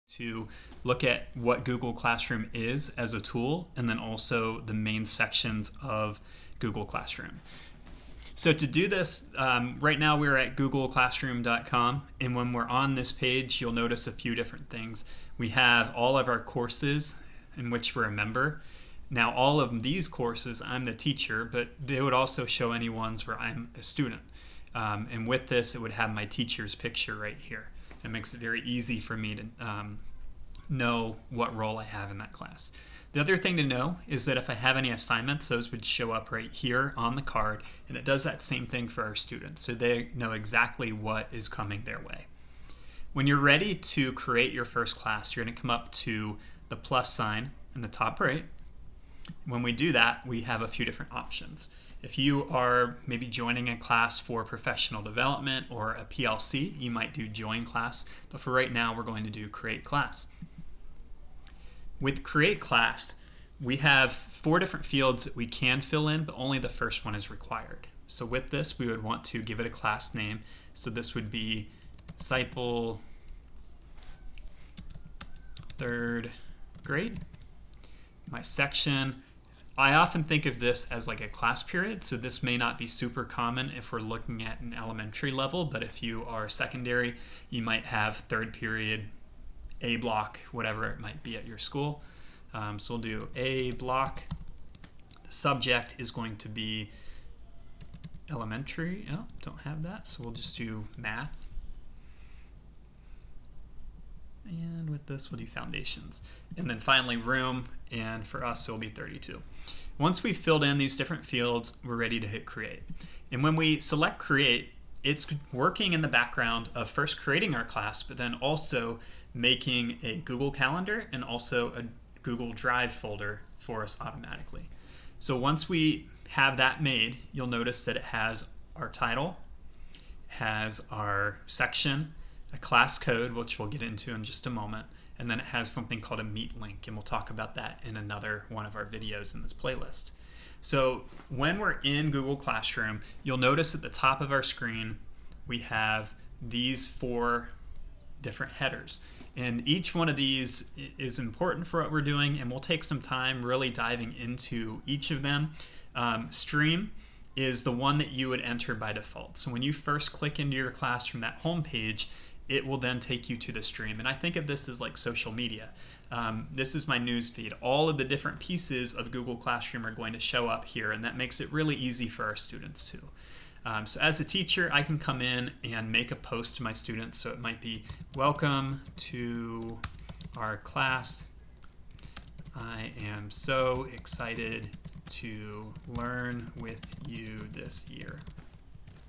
to look at what Google Classroom is as a tool, and then also the main sections of Google Classroom. So to do this, right now we're at googleclassroom.com, and when we're on this page, you'll notice a few different things. We have all of our courses in which we're a member. Now all of these courses, I'm the teacher, but they would also show any ones where I'm a student. And with this, it would have my teacher's picture right here. It makes it very easy for me to know what role I have in that class. The other thing to know is that if I have any assignments, those would show up right here on the card, and it does that same thing for our students, so they know exactly what is coming their way. When you're ready to create your first class, you're going to come up to the plus sign in the top right. When we do that, we have a few different options. If you are maybe joining a class for professional development or a PLC, you might do join class, but for right now, we're going to do create class. With create class, we have 4 different fields that we can fill in, but only the first one is required. So with this, we would want to give it a class name. So this would be Disciple 3rd grade. My section, I often think of this as like a class period, so this may not be super common if we're looking at an elementary level, but if you are secondary, you might have 3rd period, A block, whatever it might be at your school. So we'll do A block. The subject is going to be elementary. Oh, don't have that, so we'll just do math. And with this, we'll do foundations. And then finally, room, and for us, it'll be 32. Once we've filled in these different fields, we're ready to hit create. And when we select create, it's working in the background of first creating our class, but then also making a Google Calendar and also a Google Drive folder for us automatically. So once we have that made, you'll notice that it has our title, has our section, a class code, which we'll get into in just a moment, and then it has something called a meet link, and we'll talk about that in another one of our videos in this playlist. So when we're in Google Classroom, you'll notice at the top of our screen we have these 4 different headers, and each one of these is important for what we're doing, and we'll take some time really diving into each of them. Stream is the one that you would enter by default. So when you first click into your class from that home page, it will then take you to the stream. And I think of this as like social media. This is my news feed. All of the different pieces of Google Classroom are going to show up here, and that makes it really easy for our students too. So as a teacher, I can come in and make a post to my students. So it might be, welcome to our class. I am so excited to learn with you this year.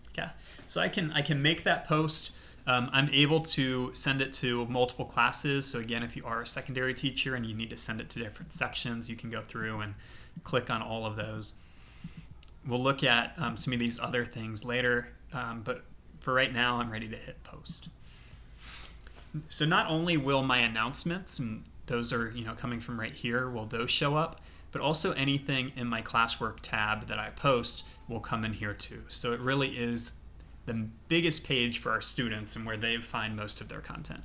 Okay, so I can make that post. I'm able to send it to multiple classes. So again, if you are a secondary teacher and you need to send it to different sections, you can go through and click on all of those. We'll look at some of these other things later, but for right now, I'm ready to hit post. So not only will my announcements, and those are coming from right here, will those show up, but also anything in my Classwork tab that I post will come in here too. So it really is the biggest page for our students and where they find most of their content.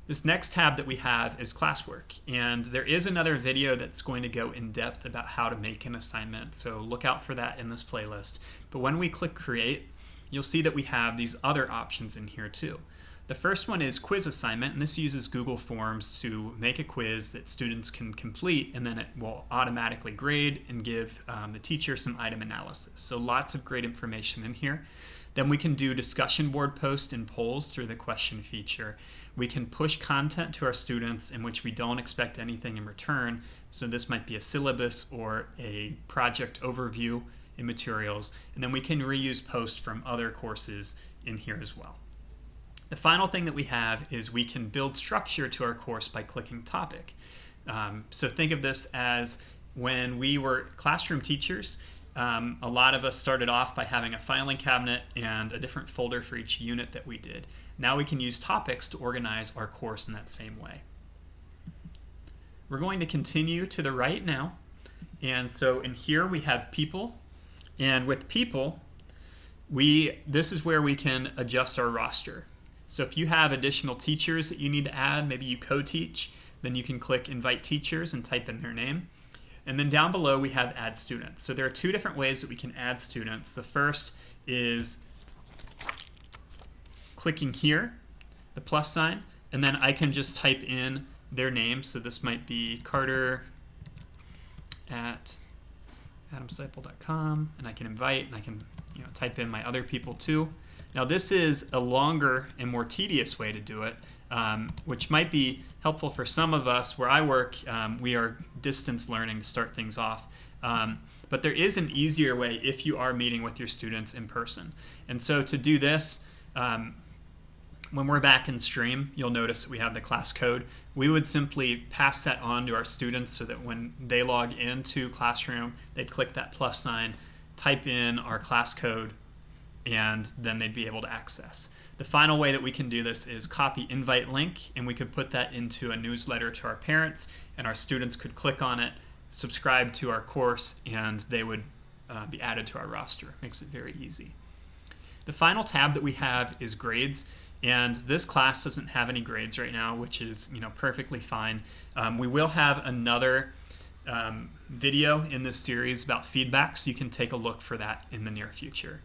This next tab that we have is Classwork, and there is another video that's going to go in depth about how to make an assignment, so look out for that in this playlist. But when we click create, you'll see that we have these other options in here too. The first one is quiz assignment, and this uses Google Forms to make a quiz that students can complete, and then it will automatically grade and give the teacher some item analysis. So lots of great information in here. Then we can do discussion board posts and polls through the question feature. We can push content to our students in which we don't expect anything in return. So this might be a syllabus or a project overview in materials. And then we can reuse posts from other courses in here as well. The final thing that we have is we can build structure to our course by clicking topic. So think of this as when we were classroom teachers, a lot of us started off by having a filing cabinet and a different folder for each unit that we did. Now we can use topics to organize our course in that same way. We're going to continue to the right now. And so in here we have people. And with people, this is where we can adjust our roster. So if you have additional teachers that you need to add, maybe you co-teach, then you can click Invite Teachers and type in their name. And then down below we have Add Students. So there are two different ways that we can add students. The first is clicking here, the plus sign, and then I can just type in their name. So this might be Carter at adamseipel.com, and I can invite, and I can type in my other people too. Now this is a longer and more tedious way to do it, which might be helpful for some of us. Where I work, we are distance learning to start things off. But there is an easier way if you are meeting with your students in person. And so to do this, when we're back in stream, you'll notice that we have the class code. We would simply pass that on to our students so that when they log into Classroom, they'd click that plus sign, type in our class code, and then they'd be able to access. The final way that we can do this is copy invite link, and we could put that into a newsletter to our parents, and our students could click on it, subscribe to our course, and they would be added to our roster. Makes it very easy. The final tab that we have is grades. And this class doesn't have any grades right now, which is perfectly fine. We will have another video in this series about feedback, so you can take a look for that in the near future.